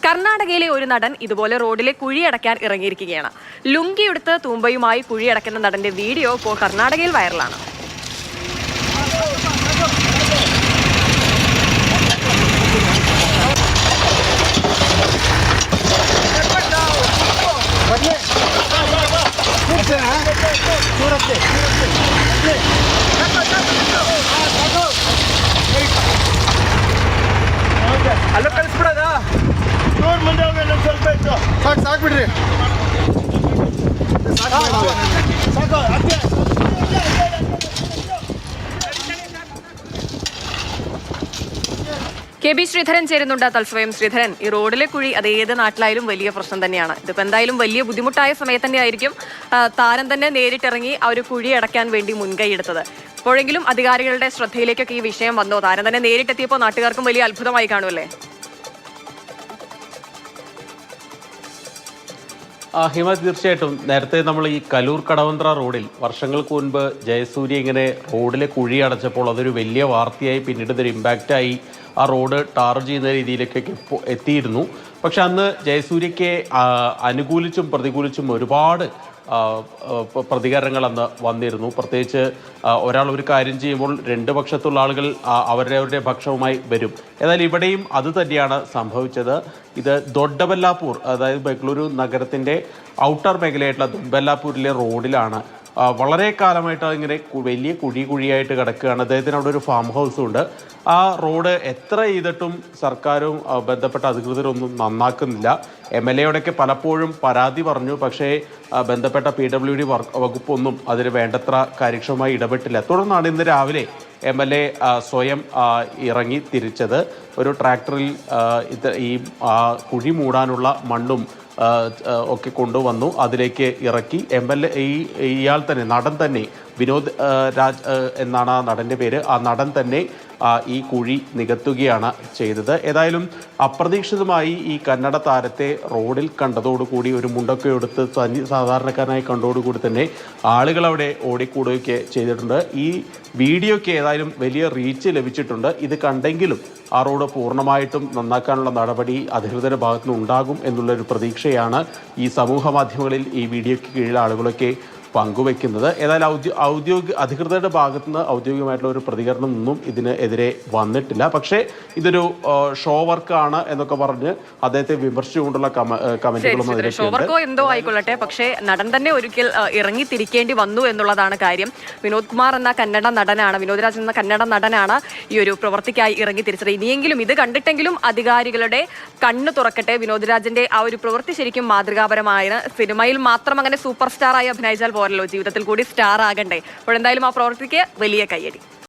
കർണാടകയിലെ ഒരു നടൻ ഇതുപോലെ റോഡിലെ കുഴിയടയ്ക്കാൻ ഇറങ്ങിയിരിക്കുകയാണ്. ലുങ്കിയെടുത്ത് തൂമ്പയുമായി കുഴിയടയ്ക്കുന്ന നടന്റെ വീഡിയോ ഇപ്പോൾ കർണാടകയിൽ വൈറലാണ്. ಅಲ್ಲ ಕಳಿಸ್ಬಿಡೋದ ನೋಡ್ ಮುಂದೆ ಹೋಗಲ್ಲ ಸ್ವಲ್ಪ ಇತ್ತು ಸಾಕು ಬಿಡ್ರಿ ಸಾಕು ಅತ್ತೆ കെ.ബി. ശ്രീധരൻ ചേരുന്നുണ്ട് തത്സമയം. ശ്രീധരൻ, ഈ റോഡിലെ കുഴി അത് ഏത് നാട്ടിലായാലും വലിയ പ്രശ്നം തന്നെയാണ്. ഇതിപ്പോൾ എന്തായാലും വലിയ ബുദ്ധിമുട്ടായ സമയത്ത് തന്നെ ആയിരിക്കും താരം തന്നെ നേരിട്ടിറങ്ങി ആ ഒരു കുഴി അടയ്ക്കാൻ വേണ്ടി മുൻകൈ എടുത്തത്. ഇപ്പോഴെങ്കിലും അധികാരികളുടെ ശ്രദ്ധയിലേക്കൊക്കെ ഈ വിഷയം വന്നോ? താരം തന്നെ നേരിട്ടെത്തിയപ്പോൾ നാട്ടുകാർക്കും വലിയ അത്ഭുതമായി കാണുമല്ലേ? ഹിമ, തീർച്ചയായിട്ടും നേരത്തെ നമ്മൾ ഈ കലൂർ കടവന്ത്ര റോഡിൽ വർഷങ്ങൾക്ക് മുൻപ് ജയസൂര്യ ഇങ്ങനെ റോഡിലെ കുഴി അടച്ചപ്പോൾ അതൊരു വലിയ വാർത്തയായി, പിന്നീട് ഇതൊരു ഇമ്പാക്റ്റായി ആ റോഡ് ടാർ ചെയ്യുന്ന രീതിയിലേക്കൊക്കെ എത്തിയിരുന്നു. പക്ഷെ അന്ന് ജയസൂര്യയ്ക്ക് അനുകൂലിച്ചും പ്രതികൂലിച്ചും ഒരുപാട് പ്രതികരണങ്ങൾ അന്ന് വന്നിരുന്നു. പ്രത്യേകിച്ച് ഒരാൾ ഒരു കാര്യം ചെയ്യുമ്പോൾ രണ്ട് പക്ഷത്തുള്ള ആളുകൾ അവരവരുടെ പക്ഷവുമായി വരും. എന്നാൽ ഇവിടെയും അത് തന്നെയാണ് സംഭവിച്ചത്. ഇത് ദൊഡ്ഡബല്ലാപൂർ, അതായത് ബംഗളൂരു നഗരത്തിൻ്റെ ഔട്ടർ മേഖലയായിട്ടുള്ള ദൊഡ്ഡബല്ലാപൂരിലെ റോഡിലാണ്. വളരെ കാലമായിട്ട് ഇങ്ങനെ വലിയ കുഴിയായിട്ട് കിടക്കുകയാണ്. അദ്ദേഹത്തിന് അവിടെ ഒരു ഫാം ഹൗസും ഉണ്ട്. ആ റോഡ് എത്ര ചെയ്തിട്ടും സർക്കാരും ബന്ധപ്പെട്ട അധികൃതരൊന്നും നന്നാക്കുന്നില്ല. MLA പലപ്പോഴും പരാതി പറഞ്ഞു. പക്ഷേ ബന്ധപ്പെട്ട PWD വകുപ്പൊന്നും അതിന് വേണ്ടത്ര കാര്യക്ഷമമായി ഇടപെട്ടില്ല. തുടർന്നാണ് ഇന്ന് രാവിലെ MLA സ്വയം ഇറങ്ങി തിരിച്ചത്. ഒരു ട്രാക്ടറിൽ ഈ കുഴി മൂടാനുള്ള മണ്ണും ഒക്കെ കൊണ്ടുവന്നു, അതിലേക്ക് ഇറക്കി. ഇയാൾ തന്നെ, നടൻ തന്നെ, വിനോദ് രാജ് എന്നാണ് ആ നടൻ്റെ പേര്. ആ നടൻ തന്നെ ഈ കുഴി നികത്തുകയാണ് ചെയ്തത്. ഏതായാലും അപ്രതീക്ഷിതമായി ഈ കന്നഡ താരത്തെ റോഡിൽ കണ്ടതോടുകൂടി, ഒരു മുണ്ടൊക്കെ എടുത്ത് സാധാരണക്കാരനായി കണ്ടതോടുകൂടി തന്നെ ആളുകൾ അവിടെ ഓടിക്കൂടുകയൊക്കെ ചെയ്തിട്ടുണ്ട്. ഈ വീഡിയോയ്ക്ക് ഏതായാലും വലിയ റീച്ച് ലഭിച്ചിട്ടുണ്ട്. ഇത് കണ്ടെങ്കിലും ആ റോഡ് പൂർണ്ണമായിട്ടും നന്നാക്കാനുള്ള നടപടി അധികൃതരുടെ ഭാഗത്തുനിന്ന് ഉണ്ടാകും എന്നുള്ളൊരു പ്രതീക്ഷയാണ് ഈ സമൂഹ മാധ്യമങ്ങളിൽ ഈ വീഡിയോയ്ക്ക് കീഴിൽ ആളുകളൊക്കെ പങ്കുവെക്കുന്നത്. ഏതായാലും അധികൃതരുടെ ഭാഗത്തുനിന്ന് ഔദ്യോഗികമായിട്ടുള്ള ഒരു പ്രതികരണം ഒന്നും ഇതിനെതിരെ വന്നിട്ടില്ല. പക്ഷേ ഇതൊരു ഷോ വർക്കാണ് എന്നൊക്കെ പറഞ്ഞ് അദ്ദേഹത്തെ വിമർശിച്ചുകൊണ്ടുള്ള കമന്റുകളൊന്നും ഷോ വർക്കോ എന്തോ ആയിക്കൊള്ളട്ടെ, പക്ഷേ നടൻ തന്നെ ഒരിക്കൽ ഇറങ്ങി തിരിക്കേണ്ടി വന്നു എന്നുള്ളതാണ് കാര്യം. വിനോദ് കുമാർ എന്ന കന്നഡ നടനാണ്, വിനോദ് രാജ് എന്ന കന്നഡ നടനാണ് ഈ ഒരു പ്രവൃത്തിക്കായി ഇറങ്ങി തിരിച്ചത്. ഇനിയെങ്കിലും ഇത് കണ്ടിട്ടെങ്കിലും അധികാരികളുടെ കണ്ണ് തുറക്കട്ടെ. വിനോദ് രാജിന്റെ ആ ഒരു പ്രവൃത്തി ശരിക്കും മാതൃകാപരമാണ്. സിനിമയിൽ മാത്രം അങ്ങനെ സൂപ്പർ സ്റ്റാറായി അഭിനയിച്ചാൽ പോരല്ലോ, ജീവിതത്തിൽ കൂടി സ്റ്റാർ ആകണ്ടേ. അപ്പോഴെന്തായാലും ആ പ്രവൃത്തിക്ക് വലിയ കയ്യടി.